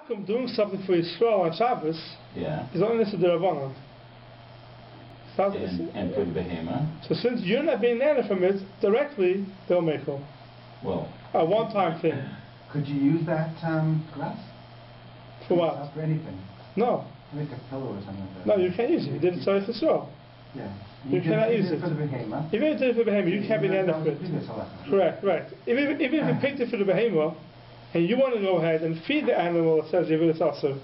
Makom doing something for Yisrael on Shabbos is only Nisa D'Rabbanan. And for the behemoth. So since you're not being nana from it, directly they'll make it. Well, a one-time thing. Could you use that glass? For what? For anything. No. Like a pillow or something like that. No, you can't use it. You did it Tzarech Yisrael. Yeah. You cannot use it. For the behemoth. Even if you did it for the behemoth, you can't be nana for it. Correct, right. Even if you picked it for the behemoth, and you want to go ahead and feed the animal, it says even it's also.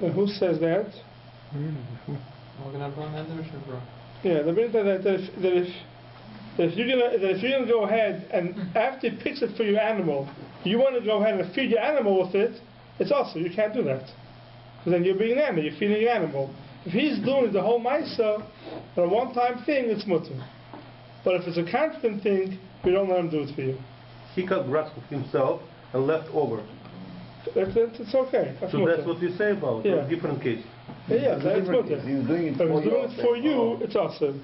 And who says that? Yeah, the minute that if you're gonna go ahead and after he picks it for your animal, you want to go ahead and feed your animal with it, it's also you can't do that because then you're being an animal, you're feeding your animal. If he's doing the whole ma'isa on a one-time thing, it's mutter. But if it's a constant thing, we don't let him do it for you. He cut grass with himself and left over. It's okay. That's so mutter. That's what you say about a different case. Yeah, that's mutter. He's doing it but for if he's doing it for you, it's awesome.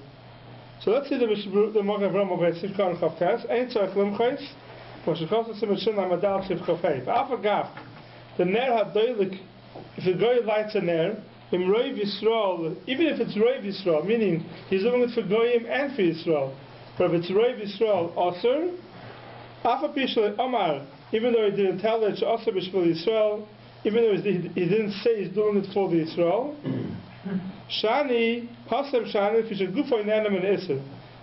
So let's see the Mogav Rama by Sivka and Chavkas. Ein tzarech limchais, Moshechos Semicha Namadal Sivka Pei. Ba'afagav, the ner hadoilik, if the guy lights a ner, im Roiv Yisrael, even if it's Roiv Yisrael, meaning he's doing it for Goyim and for Yisrael, but if it's Roiv Yisrael, Aser, Afa Pishal Omar, even though he didn't tell it, Aser Bishvil Yisrael, even though he didn't say he's doing it for the Yisrael, Shani, Hasem Shani, Fisher Gufo Nanam and Isser.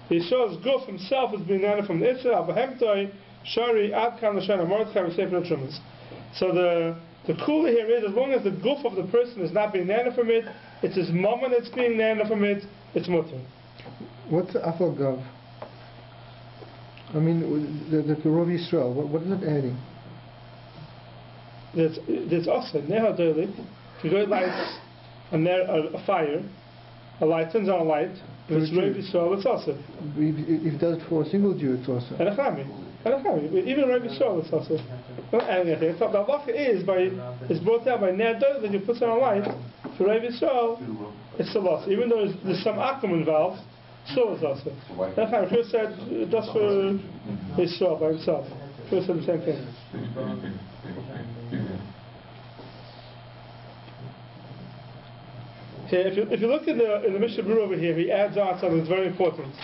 He shows Guf himself as being Nanam from the Isser, Abahemtoi, Shari, Adkan, Shana, Mordechai, Sefer Trumas. So the cooler here is, as long as the Guf of the person is not being Nanam from it, it's his mama that's being Nanam from it, it's Mutter. What's Afagav? I mean, the Rov Yisrael, what is it adding? There's also, Neha Doilik, if you go lights, a fire, a light turns on a light, if it's Rov Yisrael, it's also. If it does it for a single Jew, it's also. And a chami. Even Rov Yisrael, it's also. Not adding anything. So the halacha is brought out by Ner Doilik, that you put on a light, for Rov Yisrael, it's still also. Even though there's some akum involved, still it's also. And a chami, first said, just for Yisrael by himself. First said the same thing. Here, if you look in the Mishnah Berurah over here, he adds on something that's very important.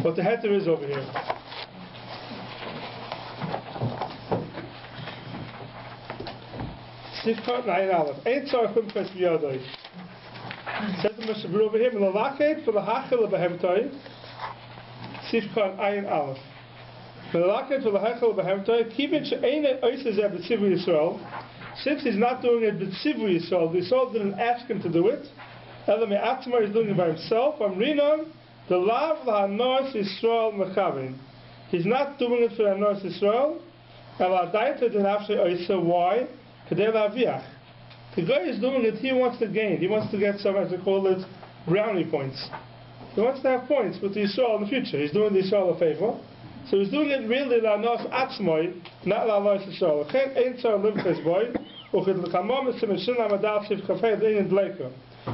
What the heter is over here. Sifkat Nayin Aleph. Ein tzarech limchais b'yadoi. Says the Mishnah Berurah over here, Melalaket for the hachel behemtoi. Sifkat Nayin Aleph. Melalaket for the hachel behemtoi. Kibin she'ein oisez b'tzivu Yisrael. Since he's not doing it b'tzivu Yisrael, the Yisrael didn't ask him to do it. Elamei Atzmar is doing it by himself. Amrinon the lav lahanos Yisrael mechavin. He's not doing it for the hanos Yisrael. Eladaita denafshe oisa. Why? Kedei laviach. The guy is doing it. He wants to gain. He wants to get some, as they call it, brownie points. He wants to have points with the Yisrael in the future. He's doing the Yisrael a favor. So he's doing it really lahanos atzmai, not lahanos Yisrael. Ein tzar limches boy. Uchid l'kamam etzemeshin amadal shiv kafei d'ein dleika.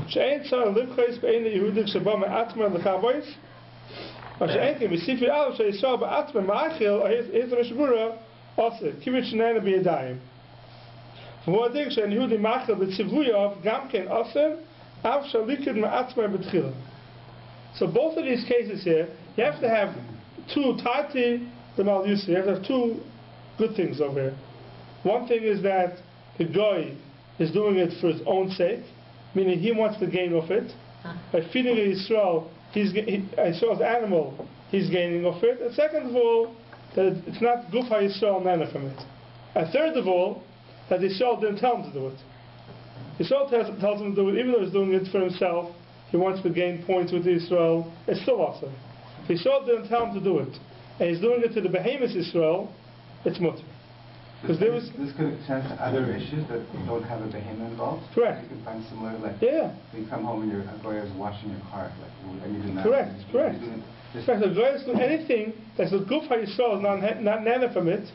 She'ein tzar limches b'ein yehudim sheba me'atma l'chavois. Or she'ein kim v'sifi alav she'yisrael ba'atma ma'achil. Here's the Mishnah Berurah. Also, kivit shenayna b'yadayim. V'moadik she'en yehudim ma'achil b'tzivuyav gam ken osem av shalikid me'atma b'tchila. So both of these cases here, you have to have two tati the mal yusri. You have to have two good things over here. One thing is that the guy is doing it for his own sake, meaning he wants to gain off it. By feeding Yisrael, Yisrael's animal, he's gaining off it. And second of all, that it's not guf ha-Yisrael nana from it. And third of all, that Yisrael didn't tell him to do it. Yisrael tells him to do it, even though he's doing it for himself, he wants to gain points with Yisrael, it's still awesome. If Yisrael didn't tell him to do it, and he's doing it to the behemoth Yisrael, it's mutter. Because this could extend to other issues that don't have a behemoth involved. Correct. You can find similar, like you come home and your goy is washing your car, like, and you do that. Correct. So the goy is doing anything that's a guf ha-Yisrael, not nana from it.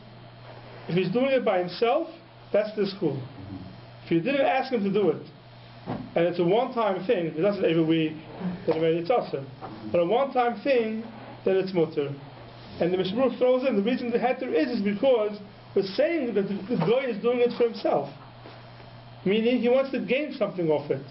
If he's doing it by himself, that's the school. If you didn't ask him to do it, and it's a one-time thing, it doesn't every week, then it's awesome. But a one-time thing, then it's mutter. And the Mishnah Berurah throws in the reason the heter is because We're saying that the guy is doing it for himself. Meaning he wants to gain something off it.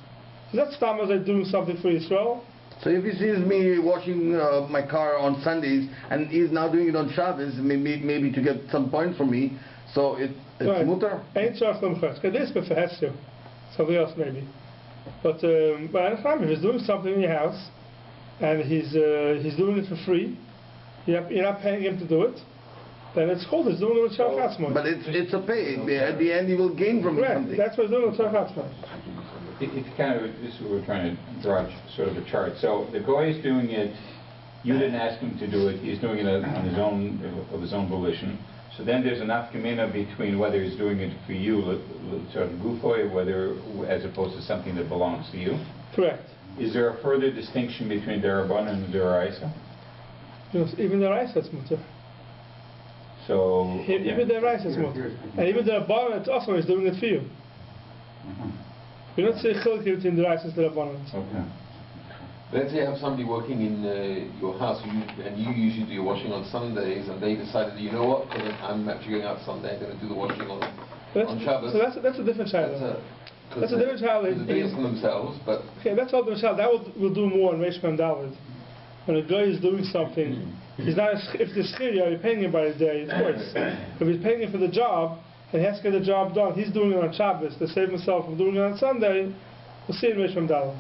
So that's Stam as doing something for Israel. So if he sees me washing my car on Sundays and he's now doing it on Shabbos, maybe to get some points from me, so it's right. mutter? Ain't tzarich l'mchas. This is for Hesed. Something else maybe. But if he's doing something in your house and he's doing it for free, you're not paying him to do it, then it's called he's doing it with tzarich atzmai. But it's a pay. At the end he will gain from something. That's what he's doing with tzarich atzmai. It's kind of, this is what we're trying to draw sort of a chart. So the guy is doing it, you didn't ask him to do it, he's doing it on his own, of his own volition. So then there's an afkamina between whether he's doing it for you, sort of gufoy, whether, as opposed to something that belongs to you. Correct. Is there a further distinction between Darabban and Daraisa? Yes, even Daraisa is mutter. So... Even Daraisa is mutter. And even Darabban, it's also is doing it for you. You don't say chiluk between Daraisa and Darabban. Okay. Let's say you have somebody working in your house and you usually do your washing on Sundays and they decided, you know what, because I'm actually going out Sunday, I'm going to do the washing on Shabbos. So that's a different child. That's a different child. They're doing it for themselves, but... Okay, that's all the child. That will do more in Reish Mem Daled. When a guy is doing something, he's not, if the schirya, you're paying him by the day, it's worse. If he's paying him for the job, and he has to get the job done, he's doing it on Shabbos to save himself from doing it on Sunday, we'll see in Reish Mem Daled.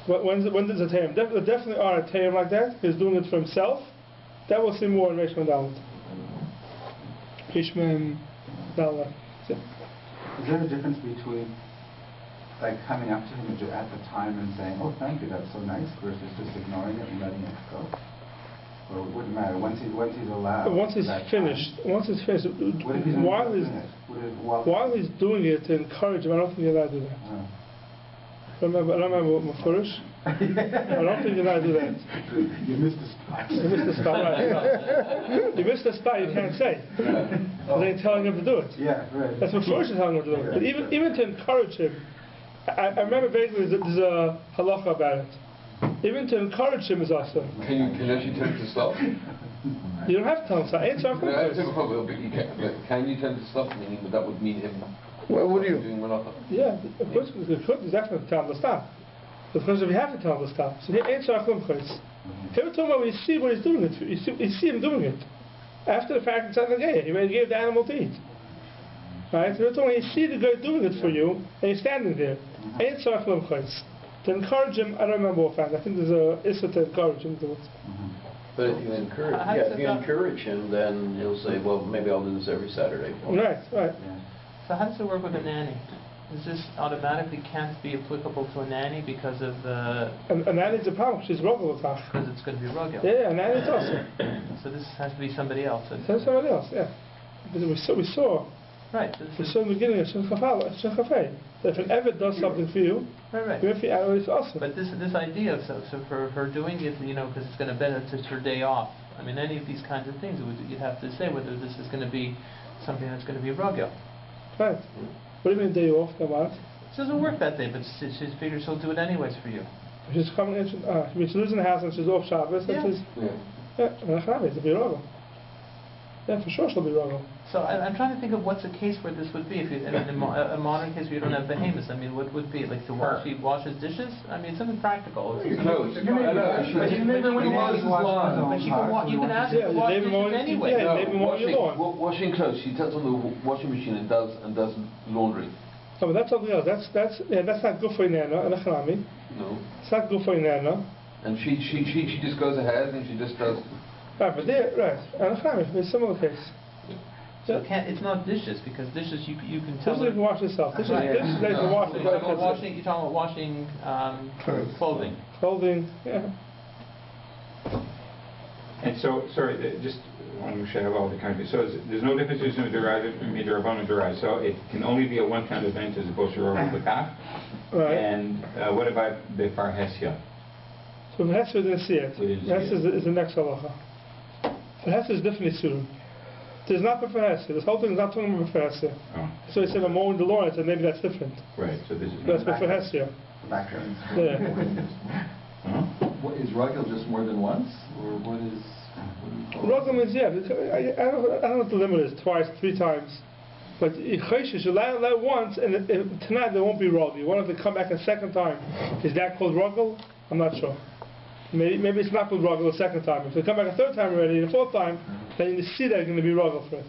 When does it tayim? There definitely are a tayim like that. He's doing it for himself. That we'll see more in Reish Mem Daled. Reish Mem Daled. Is there a difference between like coming up to him at the time and saying, "Oh, thank you, that's so nice," versus just ignoring it and letting it go? Or it wouldn't matter once he's allowed. Once he's finished. Once he's finished. While he's doing it to encourage him, I don't think you're allowed to do that. Oh. I don't remember what Mefurish. I don't think you're allowed to do that. You missed the spot. You missed the spot, right? You missed the spot, you can't say. Because they're telling him to do it. Yeah, right. That's what Mefurish is telling him to do it. But even to encourage him, I remember vaguely there's a halacha about it. Even to encourage him is awesome. Can you actually tell him to stop? You don't have to tell him. I have a problem, but can you tell him to stop? Meaning that would mean him. What would you? Doing malacha. Yeah, of course you could. You definitely tell him to stop. Because if you have to tell him to stop, so he ain't tzarich l'mchas. Every time when you see what he's doing it, you see him doing it. After the fact, it's not like, hey, he gave the animal to eat. Right? So every time when you see the guy doing it for you, and you're standing there, ain't tzarich l'mchas. To encourage him, I don't remember what fact. I think there's a issa to encourage him to do it. But if you encourage him, then he'll say, well, maybe I'll do this every Saturday. Right. So how does it work with a nanny? Does this automatically can't be applicable to a nanny because of the... A nanny's a problem. She's rogel with her. Because it's going to be rogel. Yeah, a nanny's also. So this has to be somebody else. Somebody else, yeah. We saw. Right. We saw in the beginning of Shechafei. That if an Eved does something for you, right. It's awesome. But this idea of so for her doing it, because it's going to benefit her day off. I mean, any of these kinds of things, you'd have to say whether this is going to be something that's going to be rogel. Right. What do you mean day off? She doesn't work that day, but she figures she'll do it anyways for you. She's coming in. She's losing the house and she's off Shabbos. Yeah. And it'll be rogel. Yeah, for sure she'll be rogel. So I'm trying to think of what's a case where this would be. If in a modern case where you don't have behemoths, I mean, what would be like to wash? She washes dishes. I mean, something practical. Your clothes. But you can ask her to wash dishes anyway. Washing clothes. She turns on the washing machine and does laundry. Oh, but that's something else. That's not good for Nana and Achrami. No. It's not good for Nana. And she just goes ahead and she just does. Right, but and Achrami, it's a similar case. So it's not dishes, because dishes you can tell. Dishes you can wash yourself. Dishes they can wash. You're talking about washing clothing. Clothing, yeah. And so, sorry, just want to make sure I have all the countries. So there's no difference between Rabban and Derive. So it can only be a one-time event as opposed to Rabban L'Kaf. Right. And what about the Far Hesia? So the Hesia didn't see it. Hesia is the next halacha. The Hesia is definitely soon. There's not for Hesia. This whole thing is not talking about for Hesia. Oh. So he said I'm mowing the lawn, and maybe that's different. Right. So this is. That's for Hesia. Background. Yeah. What, is Rogel just more than once, or what is Rogel means, yeah, I don't know what the limit is, twice, 3 times. But Choshesh, you let once, and tonight there won't be Rogel. You want them to come back a second time. Is that called Rogel? I'm not sure. Maybe it's not called Rogel the second time. If they come back a 3rd time already, the 4th time, then you see they're going to be Rogel for it.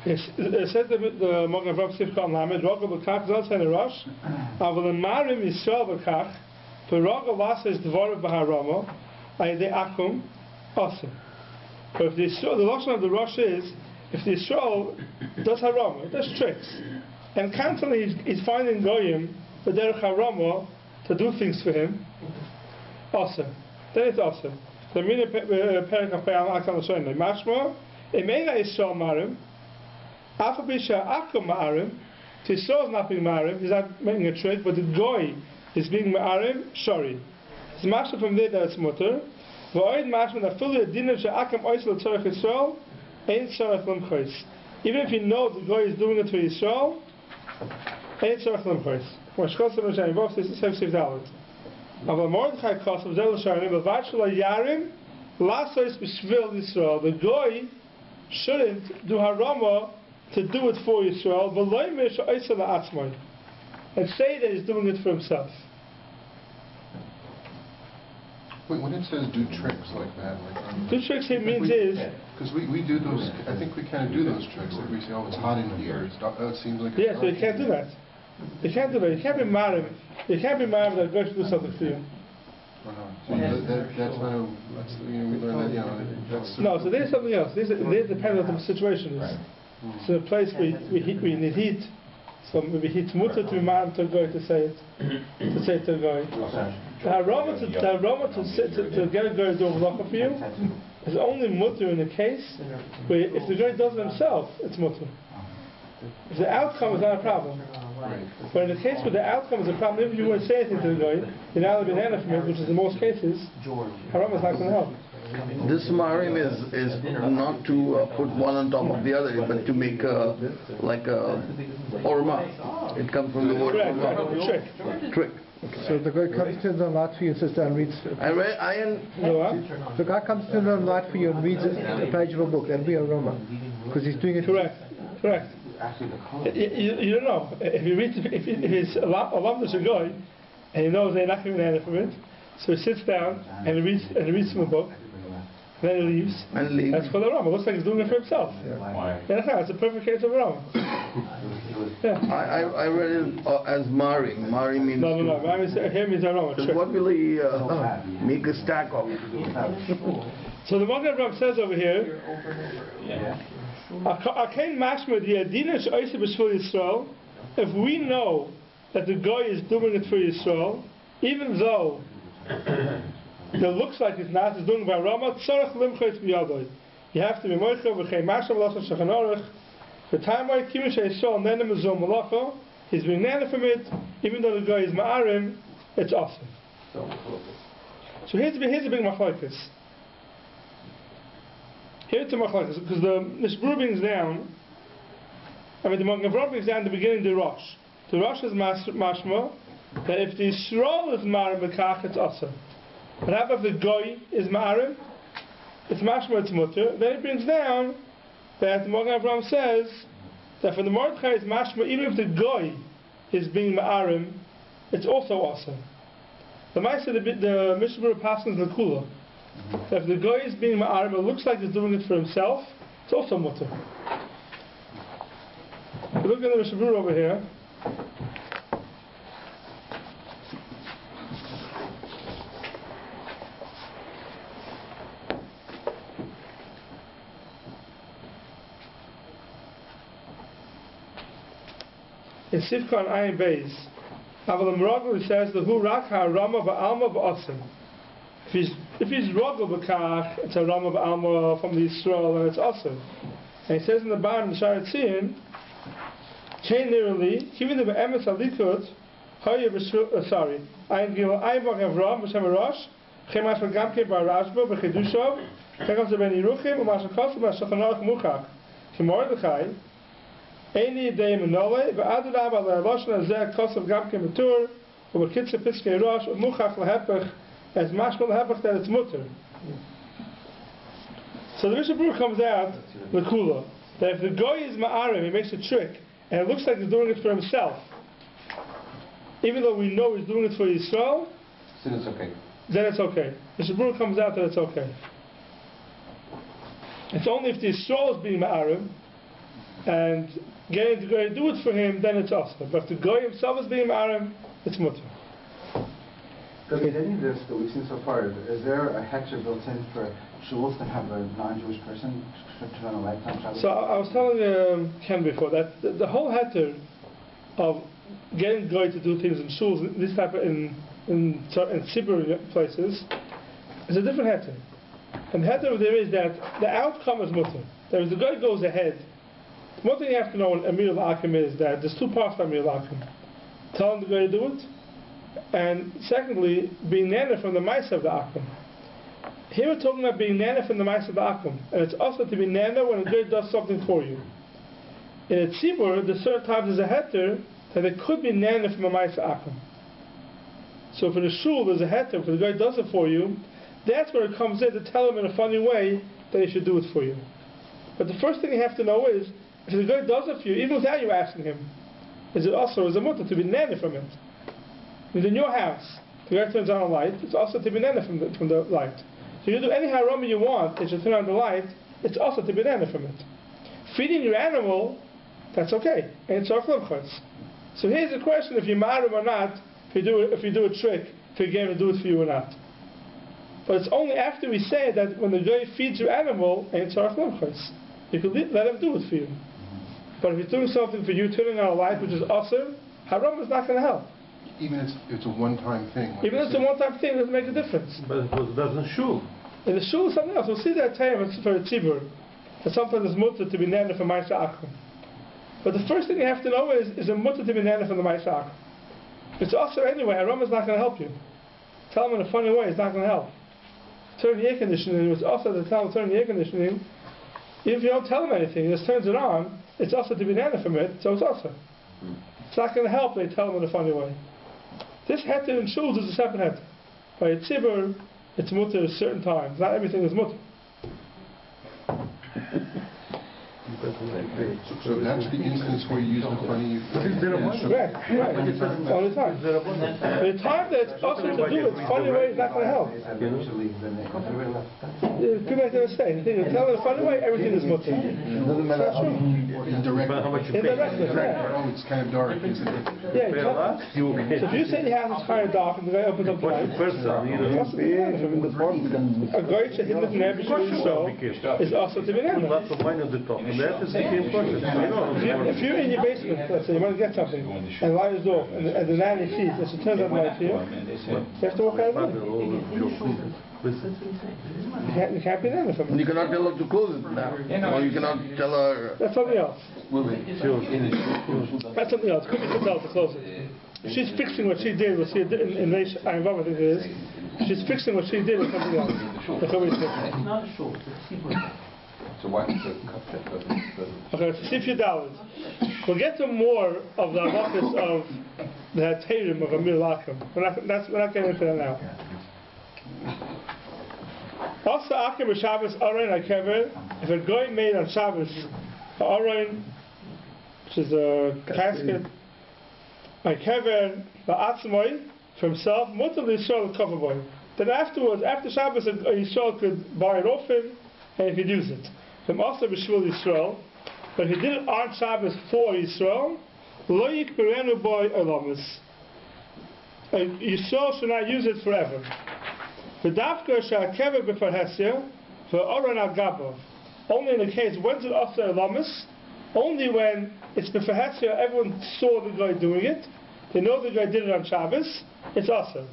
It says the Mogen Avraham Sifka on Lamed, Rogel B'kach is also in the Rosh. Aval Marim Yisrael B'kach, for Rogel Vasa is Dvorav B'harama, Ayedei Akum, Asa. But if the Lashon of the Rosh is, if the Yisrael does Harama, it does tricks, and constantly he's finding Goyim, the Derech Harama, to do things for him, Asa. Then it's Asa. The Mina Perek of Peyam Akam L'Shoinei. Mashma, Emeina Yisrael Marim, Afabisha Akum Ma'arim, the Yisrael is not being Ma'arim, he's not making a trick, but the Goy is being Ma'arim, Shori. It's Mashma from there that it's Mutter. V'oid Mashma that fully Adinav She'akam Oisel Tzorech Yisrael, Ein Tzorech L'mchois. Even if you know the Goy is doing it for Yisrael, Ein Tzorech L'mchois. When Shkos L'mchois, Vos, this is $7. Aval Mordechai Kosav, Zel L'sharim, V'vat Sh'la Yarim, Lasois B'Shvil Yisrael. The Goy shouldn't do Harama to do it for Yisrael, V'loi Mish Oisel L'Atzmai. And say that he's doing it for himself. Wait, when it says do tricks like that, do tricks it means is because we do those. I think we kind of do those tricks. Like we say, oh, it's hot in here. It seems like it's so you can't do that. You can't do that. You can't be mad. You can't be mad that going to do something for you. So that's not. We learn that. That's no. So there's something else. There's depends on what the situation is. Right. So a place we need heat. So maybe he's mutter to be mad to go to say it, to say to a guy. The aroma to get a guy to do a malacha for you is only mutter in the case where if the guy does it himself, it's mutter. If the outcome is not a problem. But in the case where the outcome is a problem, if you want to say anything to the guy, you're not allowed to banana from it, which is in most cases, aroma is not going to help. This marim is not to put one on top of the other, but to make like a orma. It comes from the word orma. Trick. Okay. So the guy comes to the Latvia and says and reads. The guy comes to the Latvia and reads a page of a book. That'll be a Roma, because he's doing it. Correct. You don't know if he reads if he's a lumdus a guy and he knows they're not going to from it, so he sits down and he reads from a book. Then he leaves. That's called a Rama. It looks like he's doing it for himself. It's a perfect case of a Rama. I read it as Mari. Mari means. No. Mari here means a Rama. So what will he make a stack of? So the Mogen Avraham says over here, if we know that the guy is doing it for Yisrael, even though it looks like it's not, it's doing by Rama, you have to be moichel v'chei masham l'asot shachan aruch. The time why Kimin Yisrael nenem ezol malacha, he's being nana from it, even though the guy is ma'arim, it's awesome. So here's a big machlokes. Here's the machlokes, because the Spiro brings down, the Mogen Avraham brings down the beginning of the Rosh. The Rosh is mashma, that if the Yisrael is ma'arim b'kach, it's awesome. But how about if the goy is ma'arim? It's mashma, it's mutter. Then it brings down that the Mogen Avraham says that for the Mordechai is mashma, even if the goy is being ma'arim, it's also awesome. The Maisa, the Mishnah passes the Kula. That if the goy is being ma'arim, it looks like he's doing it for himself, it's also mutter. Look at the Mishnah over here. In Sifka and Ayin Beis, Avalam Rogel says the Hu Rak HaRama Ba'alma Ba'asim. If he's Rogel B'kach, it's a Rama Ba'alma from the Yisrael and it's awesome. And he says in the bottom, the Shara Tzion, Chain literally, even the Be'emes Alikut, sorry, Ayin Gil Ayin Mogen Avraham B'Shem Rosh, Chemash V'Gamke Ba'Rashba B'Chidushav, Chekam Zeben Yeruchim, U'Masha Kosu B'Shachan Aruch Muchach, Mordechai. Any day Manole, but Adonai Lashon Azeh Kosav Gamke Matur, But Kitzer Piskei Rosh, Muchach Lahepech, as Mashma Lahepech, that it's mutter. So the Mishnah Baruch comes out with Kula, that if the Goy is Ma'arim, he makes a trick, and it looks like he's doing it for himself, even though we know he's doing it for Yisrael, then it's okay. Then it's okay. The Mishnah Baruch comes out that it's okay. It's only if the Yisrael is being Ma'arim, and getting the Goy to do it for him, then it's awesome. But if the Goy himself is being Ma'arim, it's mutter. Because in any of this that we've seen so far, is there a heter built in for shuls to have a non-Jewish person turn on a light on Shabbos? So I was telling Ken before that the whole heter of getting Goy to do things in shuls, this type of in Spiro places, is a different heter. And the heter there is that the outcome is mutter. That is, the Goy goes ahead. One thing you have to know in Amir al-Akim is that there's two parts to Amir al-Akim. Telling the Goy to do it, and secondly, being nana from the Maisa of the Akim. Here we're talking about being nana from the Maisa of the Akim, and it's also to be nana when a Goy does something for you. In a tzibur, there's certain times there's a heter that it could be nana from a Maisa Akim. So for the shul, there's a heter, if the Goy does it for you, that's where it comes in to tell him in a funny way that he should do it for you. But the first thing you have to know is, if the Goy does it for you, even without you asking him, is it also is a mutter to be nana from it? In your house, the Goy turns on a light, it's also to be nana from the light. So you do any harama you want, it should turn on the light, it's also to be nana from it. Feeding your animal, that's okay. And it's archlimchos. So here's the question, if you're ma'arim or not, if you do a trick, if you're going to do it for you or not. But it's only after we say that when the Goy feeds your animal, and it's archlimchos, you can let him do it for you. But if he's doing something for you, turning on a light, which is awesome, haram is not going to help. Even if it's a one-time thing. Even if it's a one-time thing, it doesn't make a difference. But it doesn't shul. In the shul is something else. We'll see that time for the tzibur. That sometimes it's mutter to be nana from Maisa Akum. But the first thing you have to know is a mutter to be nana from the Maisa Akum. If it's also anyway, haram is not going to help you. Tell him in a funny way, it's not going to help. Turn the air conditioning, it's also to tell him turn the air conditioning. Even if you don't tell him anything, he just turns it on, it's also to be nana from it, so it's also. It's not going to help, they tell him in a funny way. This heter in shuls is a separate heter. By a tzibur, it's mutter at certain times. Not everything is mutter. So that's the instance where you use the funny... Right. All the time. The time that it's also to do it, funny way is not going to help. People have to say, you tell them the funny way, everything is mutter. That's true. Indirectly, yeah. Oh, it's kind of dark, isn't it? Yeah, so if you say the house is kind of dark and the guy opens up the light, a guy to hit the neighbor is also to be neighbor. If you're in your basement, let's say you want to get something, and the light is off, and the nanny sees, and she turns on the light here, you have to walk out of the room. You can't be there with something. You cannot tell her to close it now. Or you cannot tell her... That's something else. That's something else. Could be to tell her to close it. If she's fixing what she did, we'll see in Reish Ayin Vav, I think it is. She's fixing what she did with something else. It's not a shul, it's a So why is it okay, $50. We'll get to more of the halachas of the Hateirim of Amir Lakim. We're not getting into that now. Also, Akim Shabbos Aron Akever. If a guy made on Shabbos Aron, which is a casket, Akever Ba'atzmoi for himself, Mutar Yisrael Kavaboy. Then afterwards, after Shabbos, a Yisrael could buy it off him and he could use it. From also B'Shvul Yisrael, but he did it on Shabbos for Yisrael. Lo Yikberenu Boy Olamus. Yisrael should not use it forever. V'dafka Sha'akever B'Farhesya V'Oran Al Gabo. Only in the case when's it after Olamus? Only when it's B'Farhesya, everyone saw the guy doing it. They know the guy did it on Shabbos. It's awesome.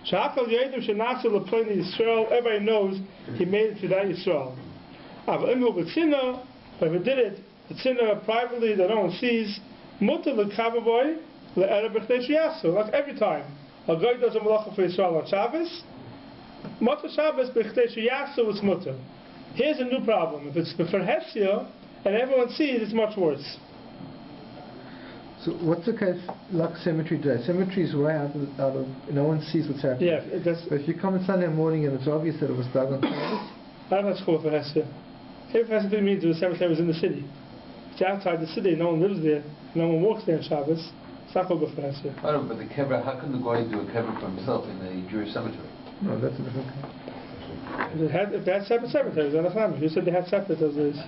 Sha'akal Yedim Shenasu L'Pleni Yisrael. Everybody knows he made it to that Yisrael. But if he did it, the privately that no one sees, mutar l'kavaboy le'erev b'chtei sheyasu. Like every time a guy does a malacha for Yisrael on Shabbos, mutar Shabbos b'chtei sheyasu is mutar. Here's a new problem: if it's b'farhesya and everyone sees, it's much worse. So what's the case like cemetery today? Cemetery is way out of no one sees what's happening. Yeah, But if you come on Sunday morning and it's obvious that it was dug on Shabbos, I don't know what's called for Hesed. Here for Hesed means the cemetery was in the city. It's outside the city, no one lives there, no one walks there on Shabbos. It's not called for Hesed. I don't know, but the kever, how can the guy do a kever for himself in a Jewish cemetery? no, that's a different case. If they had separate cemeteries, then that's fine. You said they had separate as is.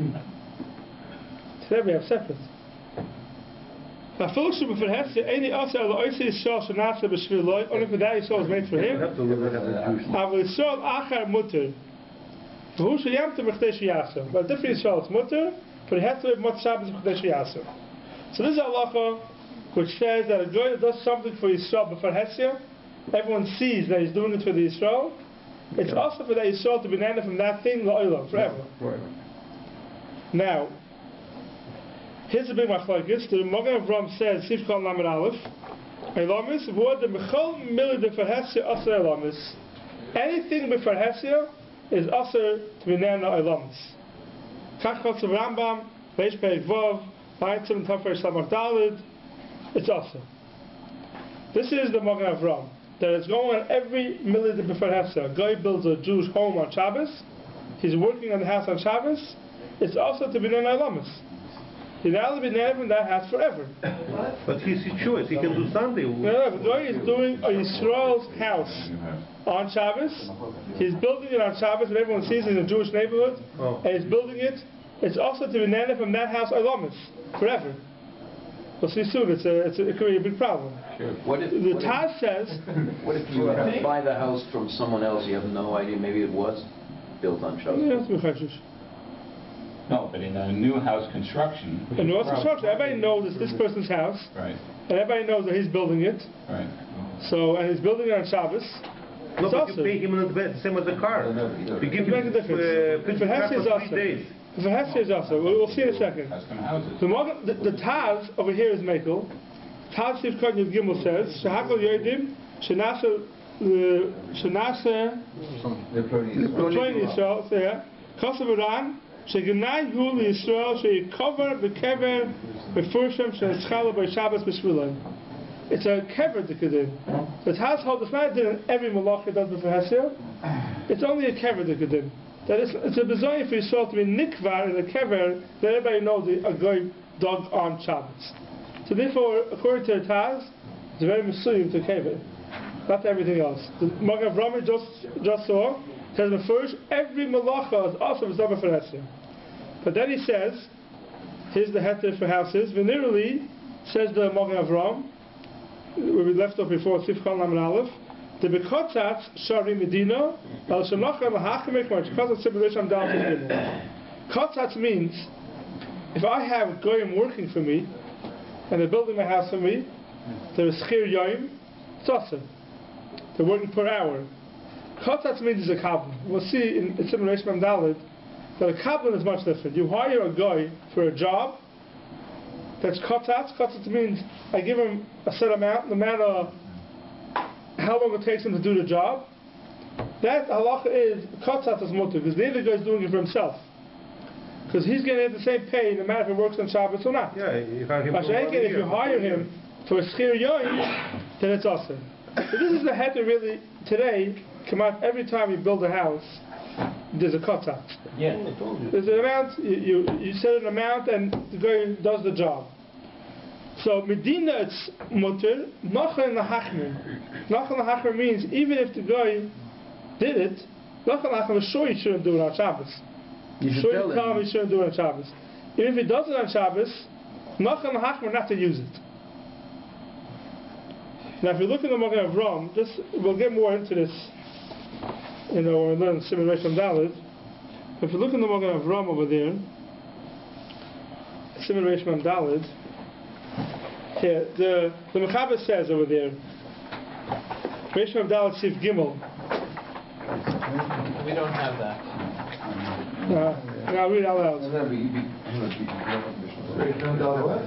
Today we have separate. Now, full super for Hesed, any also Eliezer Yisrael Shanasa b'Shviloi, only for that Yisrael is made for him. Aval Yisrael Achar Mutter. Who sheyamte b'Chdesh Yasser. But different Yisrael it's Mutter, but he has to have Mot Shabbos b'Chdesh Yasser. So this is a halacha which says that a guy does something for Yisrael before Hesed, everyone sees that he's doing it for the Yisrael. It's also for the Yisrael to be named from that thing la'olam forever. Now, here's a big machlokes. The Magen Avraham says, Sif Kol Lamed Aleph, Elamis, wurde Michel Milide for Hesed Aser Elamis. Anything before Hesed is Aser to be named Elamis. Kach Chotz of Rambam, Reish Perek Vav, Ha'etzim Tafar Shamach Dalid, it's Aser. This is the Magen Avraham. That is going on every milide before Hesed. A guy builds a Jewish home on Shabbos, he's working on the house on Shabbos, it's also to be named Elamis. He's allowed to be named from that house forever. But it's his choice. He can do Sunday. No, the guy is doing a Yisrael's house on Shabbos. He's building it on Shabbos, and everyone sees it in a Jewish neighborhood, and he's building it. It's also to be named from that house Elamis forever. We'll see soon. It could be a big problem. Sure. The Taz says. What if you buy the house from someone else? You have no idea. Maybe it was built on Shabbos. No, but in a new house construction. A new house construction, everybody knows it's this person's house. Right. And everybody knows that he's building it. Right. So, and he's building it on Shabbos. No, but you pay him in advance, same as the car. You give him a difference. If it has to, is 3 days. If it has to, is also. We'll see in a second. The Taz over here is Michel. Taz Sif Kol Gimel says, Shehakol Yodim, Shenasa Leploni Yisrael, Kosav Iran, Shegenai Hu Yisrael, Sheikover Bekever Befurshim Sheneschala by Shabbos B'Shviloi. It's a kever dikadim. The Taz holds it's not in every malach does before Hesed. It's only a kever dikadim. That it's a bizarre for Yisrael to be nikvar in a kever that everybody knows a guy dug on Shabbos. So therefore, according to the Taz, it's very mesuyim to kever, not everything else. The Magen Avraham just saw says the first every malacha is also b'zav for Hesed. But then he says, here's the heter for houses. Venerally says the Magen Avraham, where we left off before, Sif Kol Lamed Aleph, the Bekotzatz Shari Medina, Al Shanachar Lahachimik March, Kotzatz Separisham Dal Gimel. Kotzatz means, if I have goyim working for me, and they're building my house for me, they're schir yoyim, it's awesome. They're working per hour. Kotzatz means is a kabbalah. We'll see in Semicha Daled that a kabbalah is much different. You hire a guy for a job, that's kotzatz. Kotzatz means I give him a set amount, no matter how long it takes him to do the job. That halacha is kotzatz is mutter, because the other guy is doing it for himself. Because he's getting the same pay no matter if he works on Shabbos or not. Yeah, if you hire him for a schir yoyim, then it's awesome. So this is the head that really today come out every time you build a house. There's a kotzatz. Yeah, I told you. There's an amount, you set an amount and the guy does the job. So Medina it's mutter, Nachal Lahachmir. Nachal Lahachmir means even if the guy did it, Nachal Lahachmir is sure he shouldn't do it on Shabbos. You should tell him he shouldn't do it on Shabbos. Even if he does it on Shabbos, Nachal Lahachmir not to use it. Now if you look at the Magen Avraham, we'll get more into this, when we learn Semicha Daled. If you look in the Magen Avraham over there, Semicha Daled, here, the Mechaber says over there, Semicha Daled Sif Gimel. We don't have that. I'll read it out loud.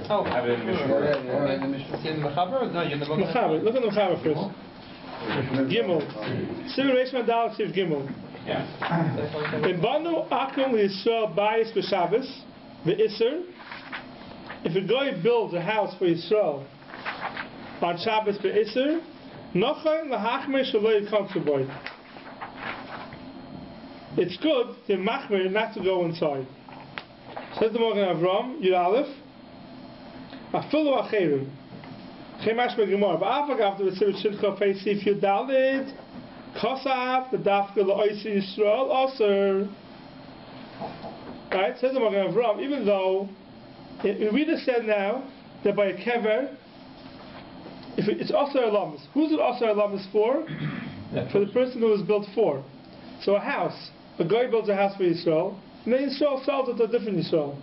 Oh, have it in the Mechaber? No, you're in the Mechaber. Look at the Mechaber first. Gimel. Semicha Daled Sif Gimel. Yeah. In Banu Akum Yisrael Bayis B'Shabbos V'Isser if a guy builds a house for Yisrael on Shabbos be'Isser, nochayin lahachmir shelo yikansu boy. It's good to machmir not to go inside. Says the Magen Avram, Yud Aleph, afilu acherim. Chemash me'gemar. Ba'afagav the Tzivit Shidcha Fei Sif Yud Dalid, Kosav the Dafka L'Oisi Yisrael Aser. Right? Says the Magen Avram, even though we just said now that by a kever, if it's Aser Alamis, who's it Aser Alamis for? For the person who was built for. So a house, a guy builds a house for Yisrael, and then Yisrael sells it to a different Yisrael.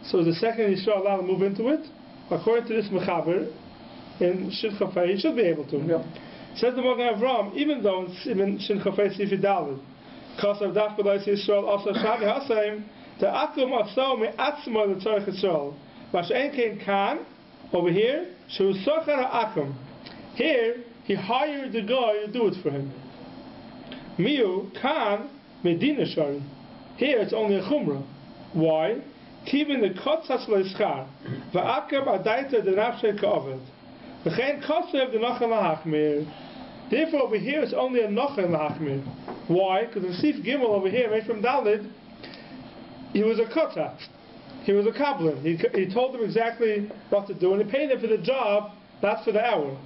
So is the second Yisrael allowed to move into it? According to this Mechaber, in Shin Chafei, he should be able to. Yeah. Says the Magen Avram, even though in Shin Chafei Sifi Dalid, Kosav Daf B'Lois Yisrael also Shavi Hasaim, the Akum Aso Me'atzma L'Tzorech Yisrael, Mash'en Kein Kan, over here, Shu Sochar Ha'akum. Here, he hired the guy to do it for him. Miu Kan Medina Shari. Here it's only a Chumrah. Why? Kivin the Kotzas Le'Schar, Va'akum Adaita the Nafshe Ka'ovet. V'chein Kosev the Nochen L'Hachmir. Therefore over here it's only a Nochen L'Hachmir. Why? Because in Sif Gimel over here, made from Dalid, he was a Kotzat. He was a Kabbalah. He told them exactly what to do, and he paid him for the job, not for the hour.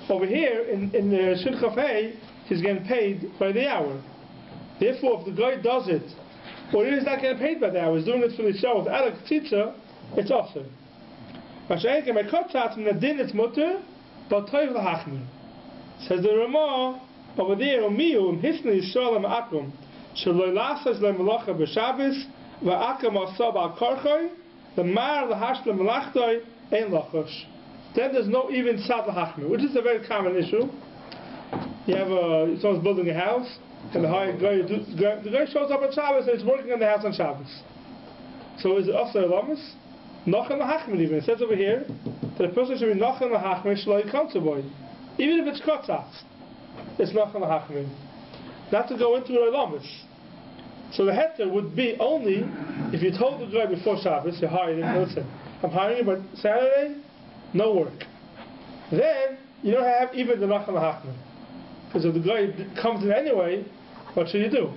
Over here, in the Shin Chafei, he's getting paid by the hour. Therefore, if the guy does it, or he's not getting paid by the hour, he's doing it for the show without a tzitza, it's awesome. Masha'enke, my Kotzat, in the din, it's mutter, but toiv l'hachmir. Says the Ramah, over there, Umiyu, Hisni Yisrael Akum, Shaloi Lasas Le Melacha B'Shabbos, Va'akam Asab Al Karchoi, the Mar L'Hash Le Melachtoi, Ein Lachosh. Then there's no even Sad L'Hachmir, which is a very common issue. You have someone's building a house, and the guy shows up on Shabbos and he's working on the house on Shabbos. So is it Asar Lamas? Nochen L'Hachmir even. It says over here that a person should be Nochen L'Hachmir Shaloi Yikansu Boy. Even if it's Kotzat, it's Nochen L'Hachmir. Not to go into a Lamas. So the heter would be only if you told the guy before Shabbos, you hired him, listen, I'm hiring you, but Saturday, no work. Then you don't have even the Nochen L'Hachmir. Because if the guy comes in anyway, what should you do?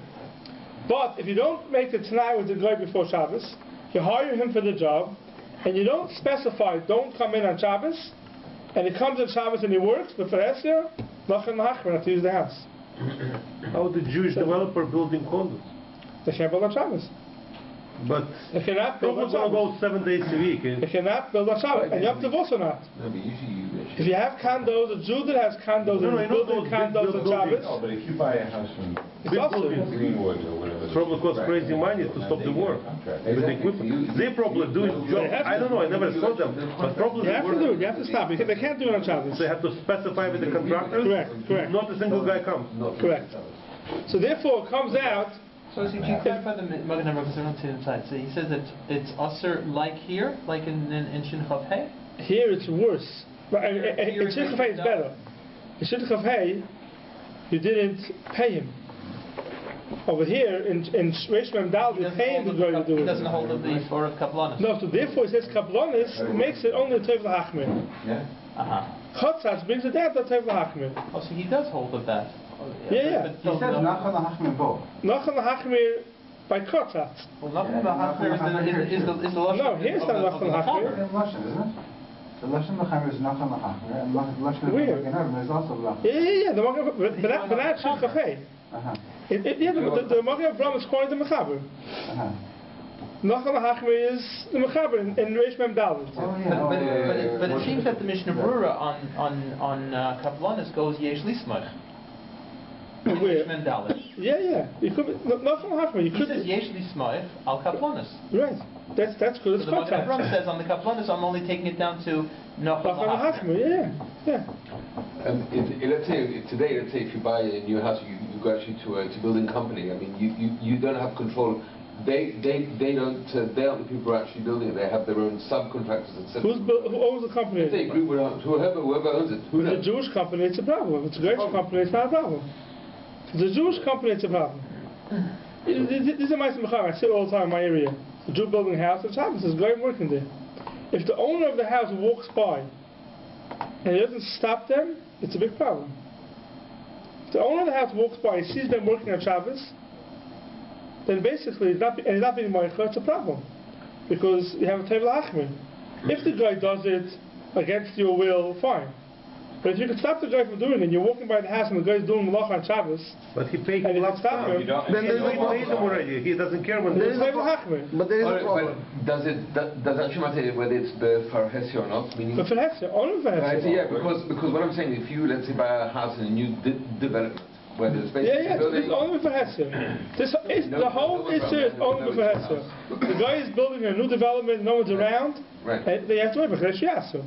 But if you don't make the Tanai with the guy before Shabbos, you hire him for the job, and you don't specify, don't come in on Shabbos, and he comes on Shabbos and he works, but for Esher, Nochen L'Hachmir, not to use the house. How would the Jewish developer building condos? They can't build on Shabbos. But they cannot build on Shabbos. Shabbos. 7 days a week. They cannot build on Shabbos. And you have to also not. No, but usually if you have condos, a Jew that has condos and is building condos on Shabbos. No, but if you buy a house from Greenwood or whatever. It probably costs crazy money to stop the work. With the equipment. They probably do it. I don't know, I never saw them. But probably you have to do it, you have to stop. They can't do it on Shabbos. They have to specify with the contractors? Correct. Not a single guy comes. Correct. So therefore it comes out. So can you clarify the Magen Avram because I don't see it inside? So he says that it's Aser like here, like in Shin Chafei? Here it's worse. But in Shin Chafei it's better. In Shin Chafei, you didn't pay him. Over here in Reish Mem Dal, you pay him to go to do it. He doesn't hold of the four of Kablanis. No, so therefore it says Kablanis makes it only a Toiv L'Hachmir. Yeah. Chotzatz brings it down to a Toiv L'Hachmir. Oh, so he does hold of that. Yeah. He said Nochen L'Hachmir bo. Nochen L'Hachmir by Kotzatz. Well, Nochen L'Hachmir is the Lashon. No, here's not Nochen L'Hachmir. It's Lashon, isn't it? The Lashon L'Hachmir is Nochen L'Hachmir, and Lashon L'Hachmir is also L'Hachmir. Yeah. But not Shin Chafei. The Magen Avram is quoting the Mechaber. Nochen L'Hachmir is the Mechaber in Reish Mem Daled. But it seems that the Mishnah Brura on Kablanis goes Yesh Lismach. Reish Mem Daled. Yeah. You could Nochen L'Hachmir. He says Yesh Lismach al Kablanis. Right. That's good. So the Magen Avram says on the Kablanis, I'm only taking it down to Nochen L'Hachmir. Yeah. And let's say today, if you buy a new house, you go actually to a building company. I mean, you don't have control. They don't. They aren't the people who are actually building it. They have their own subcontractors, etc. Who owns the company? If they agree with whoever owns it. If it's a Jewish company, it's a problem. If it's a Greek company, it's not a problem. If it's a Jewish company, it's a problem. This is my Semicha. I say all the time in my area. A Jew building a house, it's Shabbos. There's a guy working there. If the owner of the house walks by and he doesn't stop them, it's a big problem. If the owner of the house walks by and sees them working on Shabbos, then basically, he's not being moicha, it's a problem. Because you have a table achmin. If the guy does it against your will, fine. But if you can stop the guy from doing it, and you're walking by the house and the guy's doing malacha on Shabbos, but he paid and you can stop him, then there's no problem already. He doesn't care when there's there's a achmin. But there is a problem. Does actually matter whether it's for Hessia or not? Meaning, But for Hessia, only for Hessia. Right, yeah, because what I'm saying, if you, let's say, buy a house in a new development, where there's basically it's only for Hessia. The whole issue is only for Hessia. The guy is building a new development, no one's around, and they have to wait for Hessia.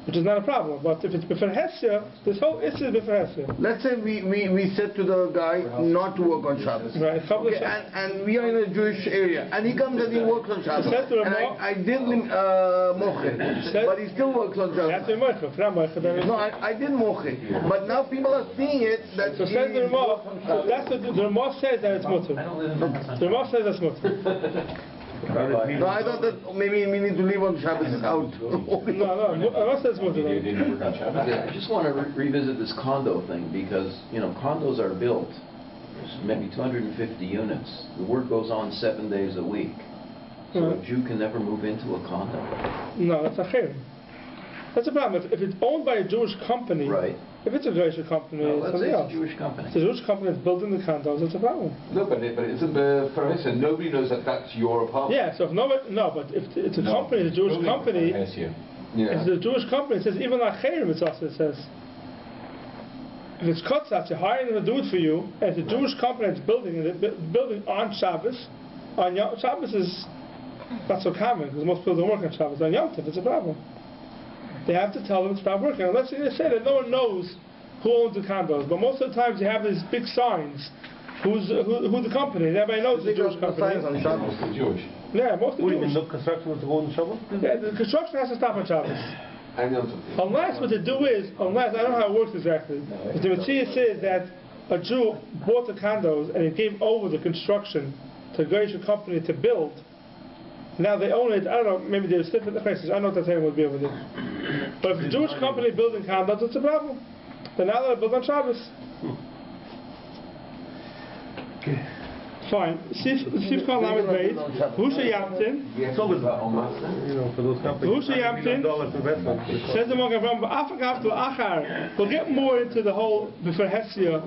Which is not a problem, but if it's before Hessia, this whole issue is before Hessia. Let's say we said to the guy not to work on Shabbos. Right, okay, and we are in a Jewish area, and he comes and he works on Shabbos. And I did moche, but he still works on Shabbos. No, I did moche, but now people are seeing it that so says the Ramah, the Ramah says that it's mutter. The Ramah says that's mutter. No, I thought that maybe we need to leave on Shabbos out. I just want to revisit this condo thing because, condos are built, maybe 250 units. The work goes on 7 days a week. So a Jew can never move into a condo. No, that's a chayim. That's a problem. If it's owned by a Jewish company, right. If it's a Jewish company, let's say it's a Jewish company. It's a Jewish company that's building the condos, it's a problem. No, but it's a premise, and nobody knows that that's your apartment. Yeah, so but if it's a company, it's a Jewish company, if it's a Jewish company, it says, even Acherim, it says. If it's Kotzatz, you're hiring them to do it for you, and it's a Jewish company that's building on Shabbos, Shabbos is not so common, because most people don't work on Shabbos. On Yom Tov, it's a problem. They have to tell them to stop working. Unless they say that no one knows who owns the condos. But most of the times you have these big signs. Who the company? Everybody knows the Jewish company. Signs on Shabbos. Jewish. Yeah, most of the Jewish. No construction has to go on Shabbos? Yeah, the construction has to stop on Shabbos. Unless what they do is, I don't know how it works exactly. But the Mitzvah says that a Jew bought the condos and he gave over the construction to a Jewish company to build. Now they own it, I don't know, maybe there's different places, I don't know what that saying would be over there. But if a Jewish company building condos, it's a problem. They're not allowed to build on Shabbos. Okay. Fine. Sif Kal Lamed Beis, Husha Yamtin. It's always, for those companies, Husha Yamtin. Says the Magen Avraham, Afagav to Achar. We'll get more into the whole, before Hessia,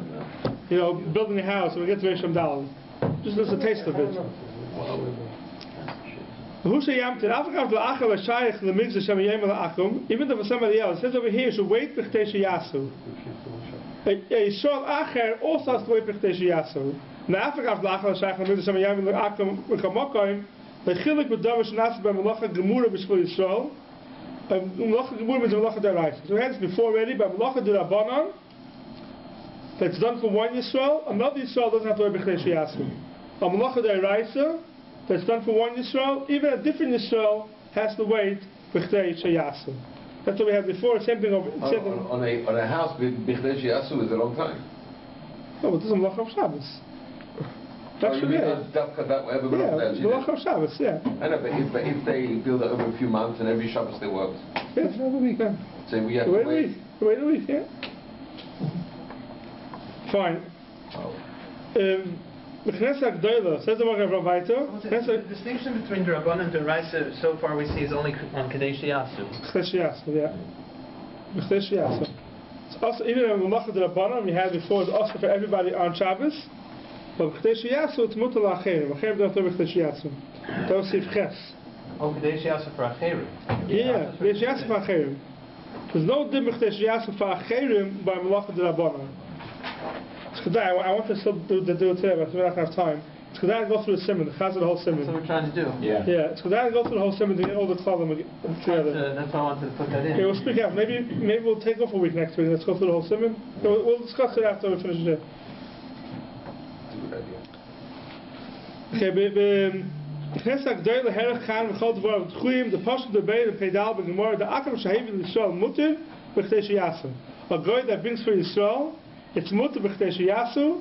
building a house, we'll get to Risham Dal. Just a taste of it. Even though for somebody else, it says over here, should wait b'chtei sheyasu. A Yisrael Acher also has to wait b'chtei sheyasu. Now, after l'achar l'shayach l'migdash shemayim l'achim l'kamokoyim, the chilik b'davar shenasa b'melacha gemura b'shvil Yisrael. Melacha gemura means melacha d'oraisa. So we had this before already, but melacha d'Rabbanan, that's done for one Yisrael, another Yisrael doesn't have to wait b'chtei sheyasu. A melacha d'oraisa, that's done for one Yisrael, even a different Yisrael has to wait b'chtei sheyasu. That's what we had before. Same thing over. On a house, b'chtei sheyasu is a long time. No, but this is melacha of Shabbos. That's you mean that way, melacha of Shabbos. Yeah. I know, but if they build it over a few months and every Shabbos they work. Yes, every weekend. So we have to wait. Wait a week. Yeah. Fine. Says the Magen Avraham the distinction between the Rabban and the Raisa so far we see is only on Kadesh Yasu. Kadesh Yasu, yeah. Kadesh Yasu. It's also, even in Melacha the Rabbanan we had before, it's also for everybody on Shabbos. But Kadesh Yasu, it's mutar l'Acherim. Acherim don't have Kadesh Yasu. That was Sif Ches. Oh, Kadesh Yasu for Acherim. Yeah, Kadesh Yasu for Acherim. There's no dim Kadesh Yasu for Acherim by Melacha the Rabbanan. I want to still do it today, but we don't have time. It's because I go through the simon, the chaz of the whole simon. That's what we're trying to do. Yeah. It's because I go through the whole simon to get all the klalim together. That's why I wanted to put that in. Okay, we'll speak out. Maybe we'll take off a week next week. Let's go through the whole simon. We'll discuss it after we finish it. Okay, Chesak Doyle Herach Khan v'chol dvar v'tchuim the Pasuk the Beit the Pedal b'Gemara the Akam Shahivin Yisrael Mutter b'chtei sheyasu. A guy that brings for Yisrael. It's mutter b'chtei sheyasu.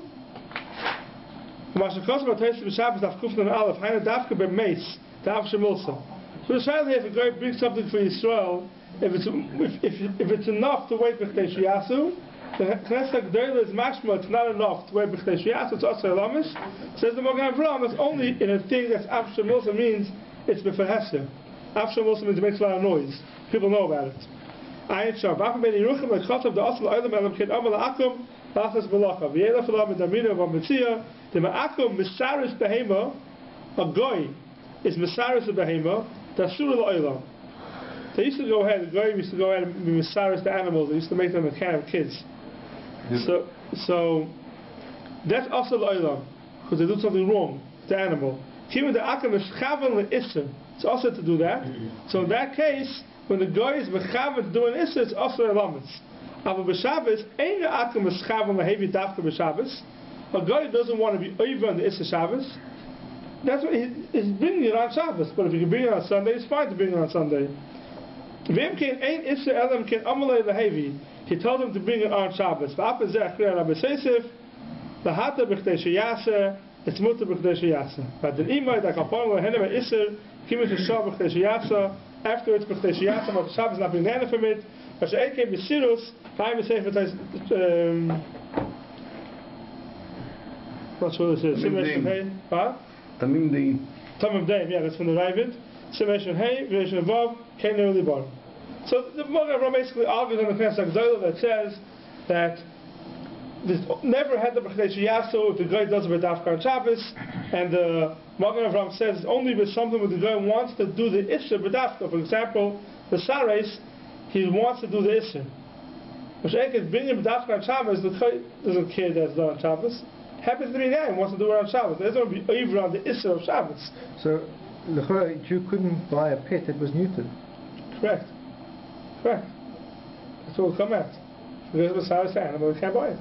Mashakos b'tayis b'Shabbos daf kufnan aleph. Hayna dafka b'meis daf shemulsa. So the child here, if a guy brings something for Yisrael, if it's enough to wait b'chdei shiyasu, the Knesset G'dayla is mashma, it's not enough to wait b'chdei shiyasu, it's also lamish. Says the Magen Avraham, it's only in a thing that's Avsham also means it's b'ferhesher. Avsham also means it makes a lot of noise. People know about it. Ayin Sham, B'acham ben Yeruchim, l'chatav da'asal oilam elam kid amal ha'akum, lachas b'lachav. V'yelach elam edamina v'amitziyah, the ma'akum misaris behema, a goy is misaris behema, Tasur al-Oilam. They used to go ahead, the guy used to go ahead and misaris the animals, they used to make them a kind of kids. So that's also al-Oilam, because they do something wrong to the animal. Even the akam is chavan le-isser, it's also to do that. So in that case, when the guy is mechavan to do an isser, it's also al-Lamitz. But b'Shabbos, ain't the akam is chavan le-hevi dafka b'Shabbos. A guy doesn't want to be over on the isser Shabbos. That's what he's bringing it on Shabbos. But if you can bring it on Sunday, it's fine to bring it on Sunday. He told him to bring it on Shabbos. It's mutter b'chdei sheyasa. But the imay that kapon lehenem iser kimin to shav b'chdei sheyasa. Afterwards b'chdei sheyasa, but the Shabbos not being nana from it. But she came b'sirus. Time is safe. What's what it says? Huh? Tamim Deim. Tamim Deim, yeah, that's from the Ravid. Simation Hey, Relation Vav, Kain Lipa. So the Magen Avraham basically argues on the Knesset G'dayla that says that this never had the b'chdei shiyasu if the guy does it with Dafka on Shabbos, and the Magen Avraham says it's only with something where the guy wants to do the Isser with Dafka. For example, the Sarais, he wants to do the Isser. Which is bringing Dafka on Shabbos, the guy doesn't care that's done on Shabbos. Happens to be there and wants to do it on Shabbos. There's going to be over on the Isser of Shabbos. So, you couldn't buy a pet that was neutered. Correct. That's what will come out. Because it was Sarais animal, you can't buy it.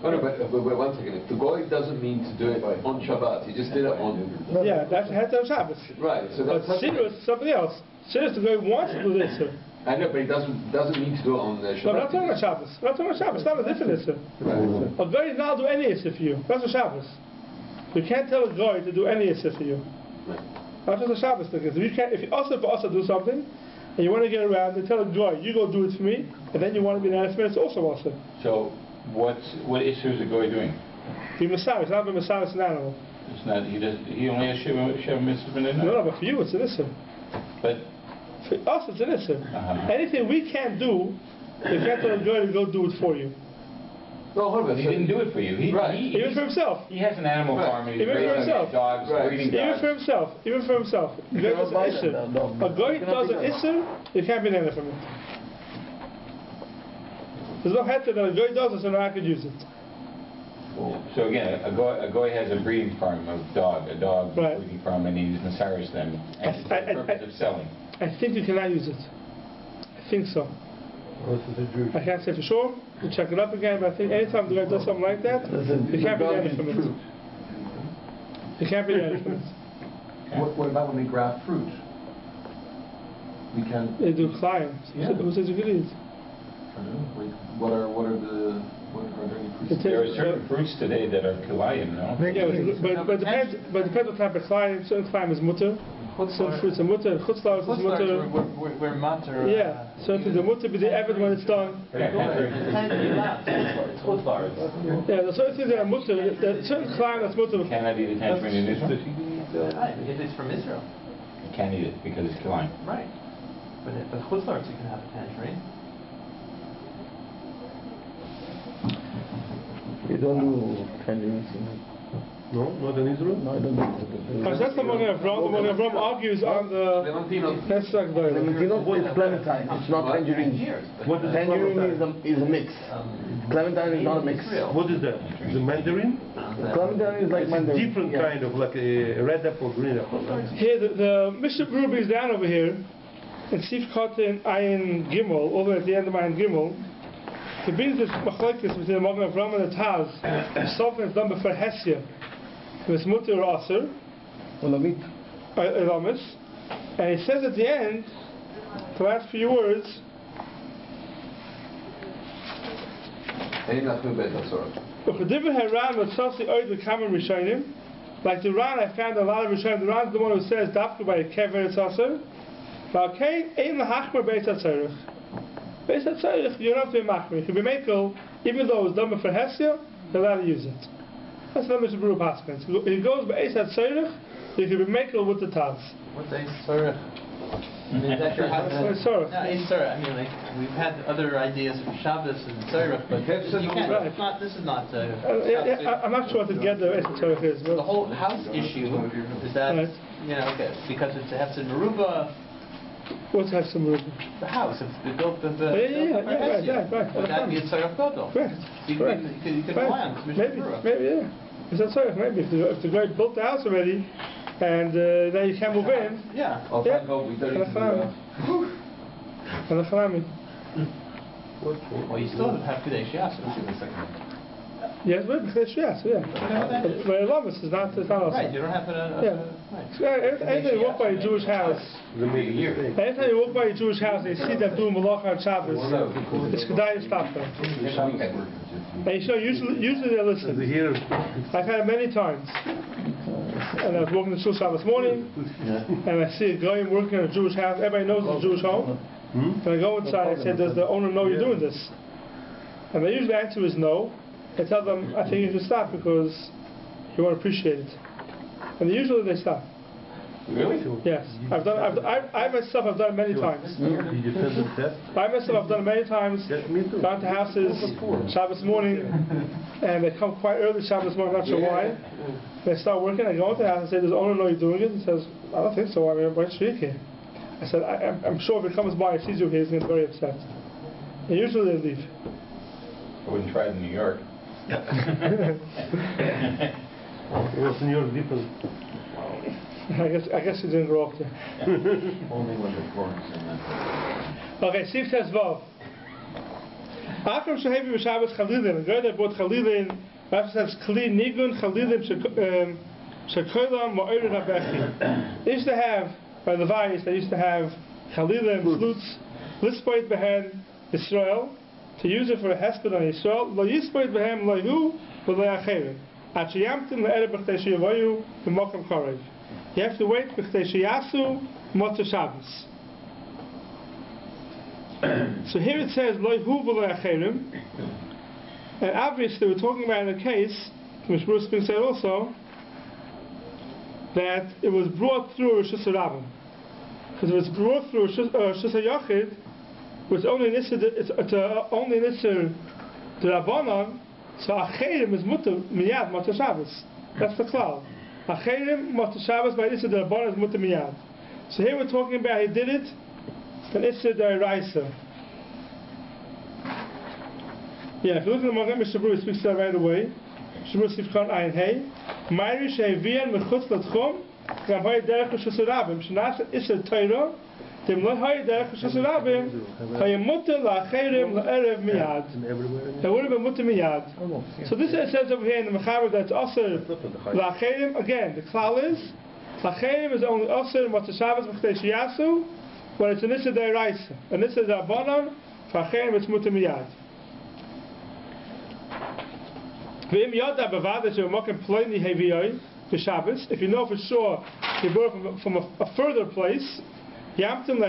Oh no, but one second. If the goy doesn't mean to do it on Shabbat, he just did it on. Yeah, that's had to have Shabbos. Right. So that's. But Spiro is something else. Spiro is the guy who wants to do this. I know, but he doesn't mean to do it on Shabbat. No, I'm not talking about Shabbos. It's not a different issue. Right. A guy is not do any issue for you. That's a Shabbos. You can't tell a guy to do any issue for you. Right. Not just a Shabbos thing. If you also do something, and you want to get around, they tell a guy, you go do it for me, and then you want to be nice, it's also. So, what issue is the guy doing? Be Messiah. It's not be Messiah, it's an animal. It's not. He only has Shiva Mitzvah in it. No, but for you it's an issue. But for us it's an issue. Anything we can't do, you can't tell a guy to go do it for you. No, hold on. He didn't do it for you. Even for himself. He has an animal farm. He's raising dogs, breeding dogs. Even for himself. A guy does an issue, you can't be nana from it. There's no heter that a guy does it, so I could use it. So again, a guy has a breeding farm of dog breeding farm, and he's Messiahs them, and for the purpose of selling. I think you cannot use it. I think so. I can't say for sure. We'll check it up again, but I think anytime the guy does something like that, you can't be nana from it. You can't be nana from it. What about when they graft fruit? We can. They do clients. Yeah. Who says you could eat? What are there any fruits? There are certain fruits today that are kilayim, no? Yeah, but it depends what type of climate. Certain climate is mutter. Some fruits are mutter. Chutzlars is mutter. We're mutter. Yeah, certain the mutter be the evid when it's done. It's chutzlars. Yeah, there's certain things that are mutter. There's certain climate that's mutter. Cannot eat a tangerine in Israel. If it's from Israel. You can't eat it because it's kilayim. Right. But chutzlars you can have a tangerine. You don't do tangerines in No, not in Israel? No, I don't do That's the Magen Avraham. The Magen Avraham argues on the Knesset G'dayla. Clementine is clementine, it's not tangerine. What is tangerine is a mix. Clementine is not a mix. What is that? The mandarin? Clementine is like mandarin. Different kind of, like a red apple, green apple. Right? Here, the Mishnah Ruby is down over here, and Sif Kotin Ayin Gimel, over at the end of Ayin Gimel. He brings this machlokes between the Magen Avraham and the Taz. Something that's done before Hesya. It's mutter or aser. Elamis. And he says at the end, the last few words. Like the Ran, I found a lot of Rishonim. The Ran's the one who says dafka by a kever it's aser. But okay, ein lahachmer beis hatzorich. Beis hatzorich, you don't have to be machmer. You can be mekel, even though it's done for hesia, you're allowed to use it. That's what Mr. Baruch Paskins. If it goes by beis hatzorich, you can be mekel with the taz. What's beis hatzorich? Is that your house? No, I mean, like, we've had other ideas of Shabbos and Tzorech, but you can't. Right. It's not. This is not. I'm not sure what the get the Tzorech is. The whole house issue is that because it's a Hefzin Meruba. What's Hefzin Meruba? The house. It's the built of the. Right. Would that be a Tzorech Godel? Correct. You could rely on it. Maybe. Is that Tzorech? Maybe if the guy built the house already. And then you can move in. Yeah. Well, you still have Kadesh Yas. Yes, but Kadesh Yas, yeah. But Elamis is not also. Right, you don't have to. Anytime you walk by a Jewish house, anytime you walk by a Jewish house and you see them doing Malacha on Shabbos, it's Kedai to stop them. And usually they listen. I've had it many times. And I was walking to Shul Shabbos morning, and I see a guy working in a Jewish house. Everybody knows it's a Jewish home. And I go inside and I say, does the owner know you're doing this? And the usual answer is no. I tell them, I think you should stop because you won't appreciate it. And usually they stop. Really? Yes. I myself have done it many times. I myself have done it many times. Gone to houses Shabbos morning, and they come quite early Shabbos morning, not sure why. They start working, I go into the house and say, does the owner know you're doing it? He says, I don't think so, I mean, I'm here. I said, I'm sure if he comes by and sees you here, he's going to be very upset. And usually they leave. I wouldn't try it in New York. What's New York different? I guess he didn't grow up there. Only when the corn's in that. Okay, Sif says Vav. Akram Shehevi B'Shabbos Chalilin. A guy that bought Chalilin, Rabbi says Kli Nigun Chalilin Shekolam Ma'orid HaBechi. They used to have, by the Vais, they used to have Chalilin, flutes, Lispoit Behen Israel, to use it for a hesped on Israel. Lo Yispoit Behem Loihu V'Lo Acherim. At Sheyamtim Le'erev B'Chtei Sheyevoyu B'Mokom Korev. You have to wait B'Chtei Sheyasu Motzei Shabbos. So here it says Loihu V'Lo Acherim. And obviously we're talking about in a case, which Bruce Spiro said also, that it was brought through Rosh Hashanah. Because it was brought through Rosh Hashanah, which only only Nisr the Rabbanon, so Acherim is Mutter Miyad Motzei Shabbos. That's the klal. Acherim Motzei Shabbos by Nisr the Rabbanon is Mutter Miyad. So here we're talking about he did it, and Nisr the Eraisa. Yeah, if you look at the Magen Mishabru, he speaks to that right away. Mishabru Sifkan Ayin Hey. Mayri Shevian Mechutz Latchum, Gam Hoy Derech Rosh Hashanah. Shnas Isser Torah. Dem lo hay derech Rosh Hashanah, hay mutter la'acherim la'erev miyad. It would have been mutter miyad. So this says over here in the Mechaber that it's aser la'acherim. Again, the klal is la'acherim is only aser Motzei Shabbos B'Chtei Sheyasu when it's an Isser D'Oraisa. An Isser D'Rabbanan, for acherim it's mutter miyad. V'im yoda b'vad that you're mokim ploini heviyoi b'Shabbos. If you know for sure you brought it from a further place. You have to wait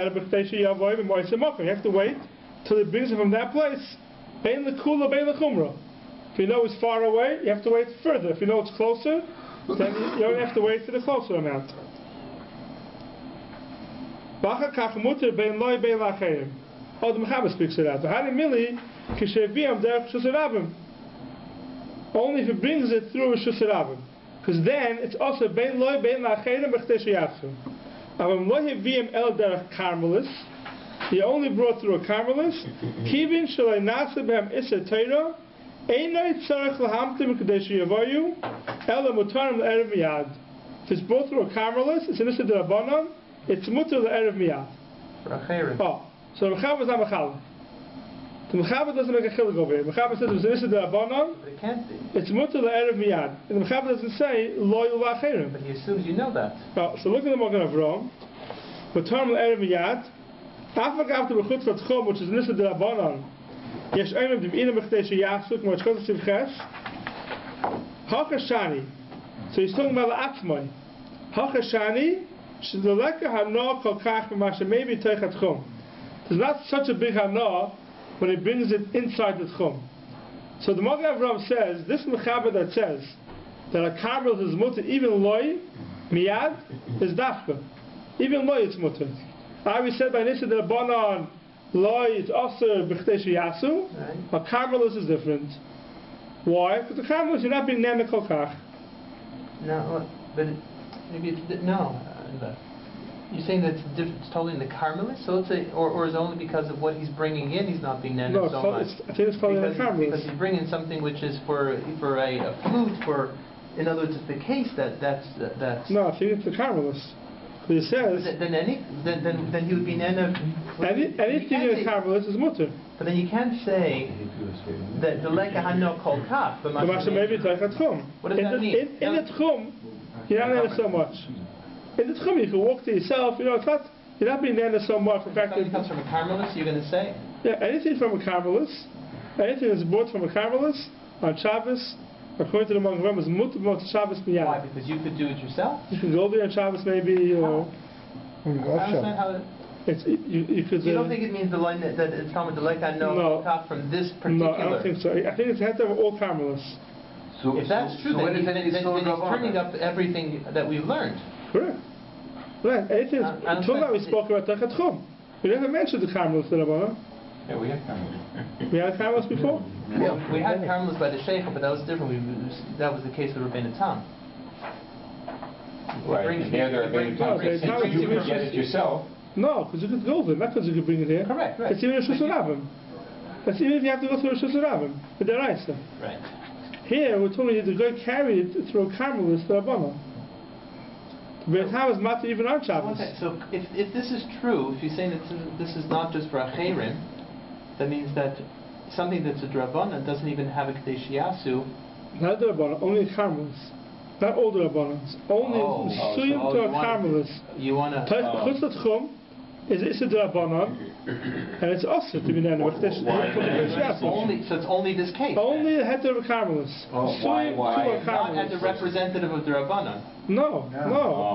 till it brings it from that place. Bein l'kula, bein l'chumra. If you know it's far away, you have to wait further. If you know it's closer, then you only have to wait for the closer amount. Oh, the Mechaber speaks it out. Only if it brings it through Rosh Hashanah. Because then it's also bein loy, bein l'achayim, b'chtei sheyasu. He only brought through a Carmelist. Kivin shalai nasa b'hem iser Torah, einay tzarech lahamtim k'dei sheyevoyu, ela mutarim l'erev miyad. If it's brought through a Carmelist, it's an iser d'Rabbanan, it's mutar l'erev miyad. Oh, so the Mechaber is not Mechal. The Mechaber doesn't make a chiluk over here. The Mechaber says it's an iser d'Rabbanan, but it can't be. It's mutar l'erev miyad. And the Mechaber doesn't say loyal l'achayim. But he assumes you know that. Oh, so look at the Magen Avraham. Mutarim l'erev miyad. Afagav to b'chutz l'tchum, which is nisad d'Rabbanan. Yesh oimim d'v'ina b'chtei sheyasu, k'mo tzchot tzivches. Hakashani. So he's talking about Atzmai. Hachashani, Shidoleka Hana Kol Kach B'Masha Maybe Teichat Chum. There's not such a big Hana when he brings it inside the Chum. So the Magen Avraham says, this Mechaber that says that a carmel is mutter, even loy, miyad, is dafka. Even loy it's mutter. We said by Nisa that a banan, loy, it's also b'chtei sheyasu. A carmelus is different. Why? Because the carmelus, you're not being nana kol kach. No, but maybe it's, no. You're saying that it's totally in the carmelus? So let's say, or is it only because of what he's bringing in, he's not being nana so much? I think it's called in the carmelus. Because he's bringing something which is for a flute, for, in other words, it's the case that's... No, I think it's the carmelus. But it says... Then he would be nana... Anything in the carmelus is mutter. But then you can't say that the leka hano kol kach. What does that mean? In the tchum, you're not nana so much. In the tchum, you can walk to yourself. You know, it's not. You're not being nana so much. In fact, it comes from a carmelus. You're going to say? Yeah, anything from a carmelus, anything that's brought from a carmelus on Shabbos, according to the Magen Avraham, is mutter to Shabbos miyad. Why? Because you could do it yourself. You can go there on Shabbos maybe, or. I understand how. You could. You don't think it means the line that it's talking about the leka no kach from this particular? No, I don't think so. I think it's had to have all carmelus. So if that's true, then he's turning up everything that we've learned. Correct. Right. Anything. Until now we spoke about Teichat Chum. We never mentioned the carmelus, did we? Yeah, we had carmelus. We had carmelus before? Yeah. We had carmelus by the Sheikh, but that was different. That was the case with Rabbeinu Tam. Right. And there Rabbeinu Tam said you could get it yourself. No, because you could go there, not because you could bring it here. Correct, right. It's even a Rishus Rabbim. That's even if you have to go through a Rishus Rabbim. But they're right, sir. Right. Here, we're telling you to go carry it through a carmelus to Rabbana. But how is matter even on Shabbos? So if this is true, if you're saying that this is not just for a chayrim, that means that something that's a drabana doesn't even have a kadesh yasu. Not the Rabbana, only a carmelus. Not all the Rabbanans. Only suyim to a carmelus. You want to... Chutz l'tchum is Issa D'Rabbanan, and it's also to be nana. So it's only this case? Only the head of a carmelus. Why? Not as a representative of the Rabbanan? No.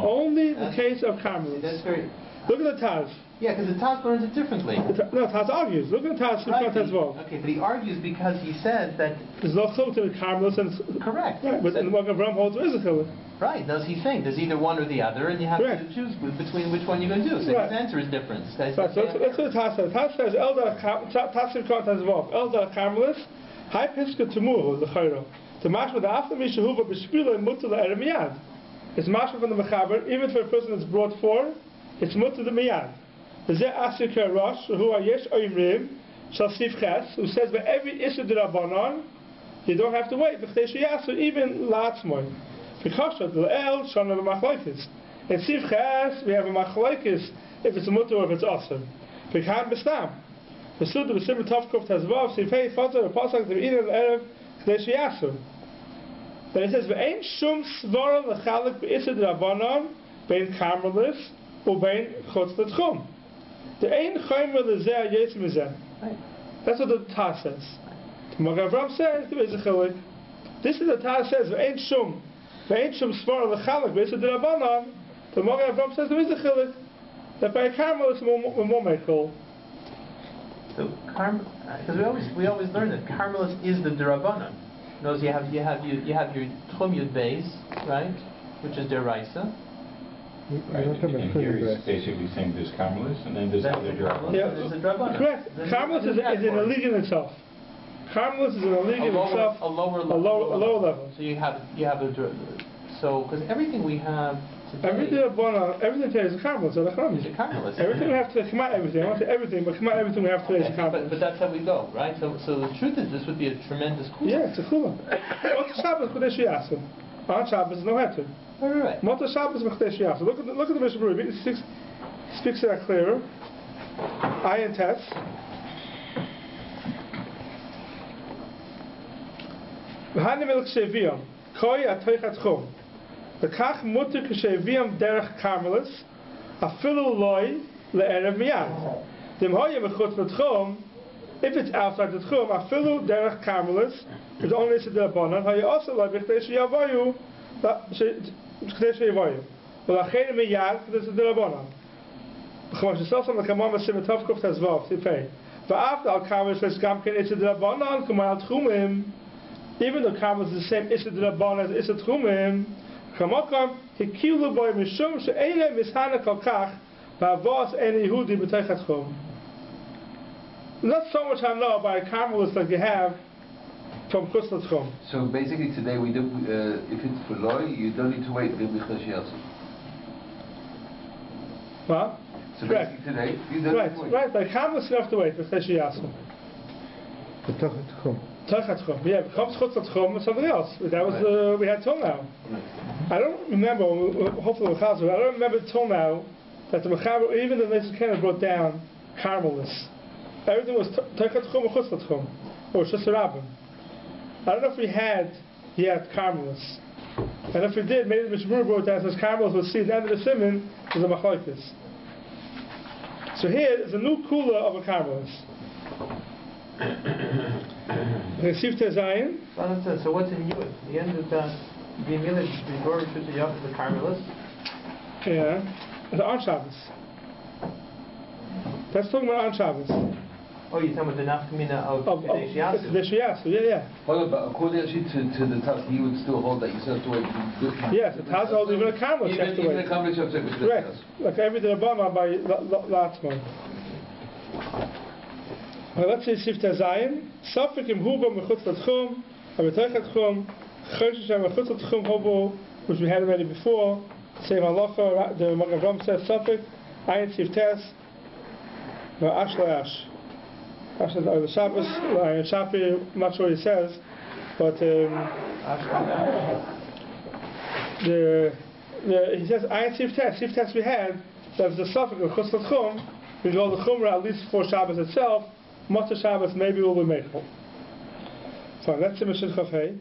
Only the case of carmelus. That's very... Look at the Taz. Yeah, because the Taz learns it differently. No, Taz argues. Look at the Taz. Right, okay, but he argues because he says that... There's no chiluk to the carmelus. Correct. Right, but in the Magen Avraham holds there is a chiluk. Right, that's he's saying. There's either one or the other, and you have to choose between which one you're going to do. So his answer is different. Right, so let's what the Taz says. Taz says, Elda carmelus, high piska tumuhu, the chayro. The mashma, the after mishahuva, b'shpilo, and mutter l'erem miyad. It's mashma from the mechaber, even for a person that's brought for, it's mutter the miyad. Who says by every issue the Rabbanon, you don't have to wait. Even Latzmoy. Because of the El, Shana the Machlaikis. In Sivches, we have a Machlaikis if it's a mutter or if it's awesome. Because Bestam. The Suda, the Sibir Tovkov Tazvav, Sivhei, Fata, the Pasach, the Eden, the Erev, Kadesh Yasu. Then it says, Ve'ein Shum Svara L'chalik Be'issa the Rabbanon, Bein Carmelis, or Bein Chutz L'tchum. The ein chaymer lezeh yes mezeh. That's what the Taz says. The Magen Avraham says there is a chiluk. This is the Taz says ve'ein shum svara lechalak be'isa d'Rabbanan. The Magen Avraham says there is a chiluk that by a carmel is more Michel. So because we always learn that carmelus is the d'Rabbanan. Notice you have your tchum yud beis, right, which is deraisa. Right, and here he's basically saying there's carmelus and then there's other drabbanan. Yeah, correct. Carmelus is an league in itself. Carmelus is an league in itself. A lower level. So you have because everything we have today. Everything today is a carmelus. Is a carmelus. Everything we have today, everything. I want to say everything, but everything we have today is a carmelus. But that's how we go, right? So the truth is, this would be a tremendous chula. Yeah, it's a chula. On Shabbos, Kodesh Yasu. On Shabbos, no heter. Right. Mota Shabbos Mechdesh Yasu. Look at the Mishnah Berurah. It speaks that clearer. Ayin Tes. V'hanim el ksheviam koi atoichat chum. V'kach muter ksheviam derech carmelus afilu loy le'erev miyad. Dem hoye mechutz l'tchum. If it's outside the tchum, afilu derech carmelus. It's only to the Rabbanan. Hoye also loy b'chtesh yavayu. כדי שיבואו. ולכן מיד, כדי שזה דרבנן. כמו שסוף המקמון בסימן תקוף תזבוב, סיפי. ואף על karmelis is גם כן איסא דרבנן, כמו על תחומים, even though karmelis is the same איסא דרבנן as איסא תחומים, כמוקם, הקילו בו משום שאין להם מסהנה כל כך, והבוס אין יהודי בתוך התחום. Not so much I know about karmelis that you have from Chutz L'Tchum. So basically today we do, if it's for loy, you don't need to wait until Michel Shields. What? So basically today, you don't need to wait. Right, by karmelis you have to wait, Michel Shields. B'toch L'Tchum. B'toch L'Tchum, yeah, comes Chutz L'Tchum and something else. That was, we had till now. I don't remember, hopefully I don't remember till now that the Mechaber, even the Eliezer brought down karmelis. Everything was B'toch L'Tchum or Chutz L'Tchum, or just a Rabbi. I don't know if we had yet karmelis. And if we did, maybe the Mishmur brought down says karmelis was seen at the end of the simon is a machlokes. So here is a new kula of a karmelis. Received Zayin. So what's in Yud? The end of the Yechiel before the Yaakov the karmelis. Yeah, the on Shabbos. That's talking about on Shabbos. Oh, you're talking about the nafkamina of Kadesh Yasu? Kadesh Yasu, yeah. Well, but according actually to the Taz, he would still hold that you still have to wait. Yes, the Taz holds even a karmelis you have to wait. Even a karmelis you have to wait. Correct. Like every Rabbanah by Latzman. Well, let's see Sifta Zayin. Safik im Hubo mechutz l'tchum, ha-b'toch l'tchum, choshesh ha-mechutz l'tchum hobo, which we had already before. Same halacha, the Magen Avraham says Safik, Ayin Siftes, Ash La'ash. Ash the Shabbos, Ayin Shafi, I'm not sure what he says, but he says Ayin Siftes we had, that was the Safik of Chutz l'tchum, we go the Chumrah at least for Shabbos itself, Motzei Shabbos maybe will be Michel. So that's the Mishnah Chafei.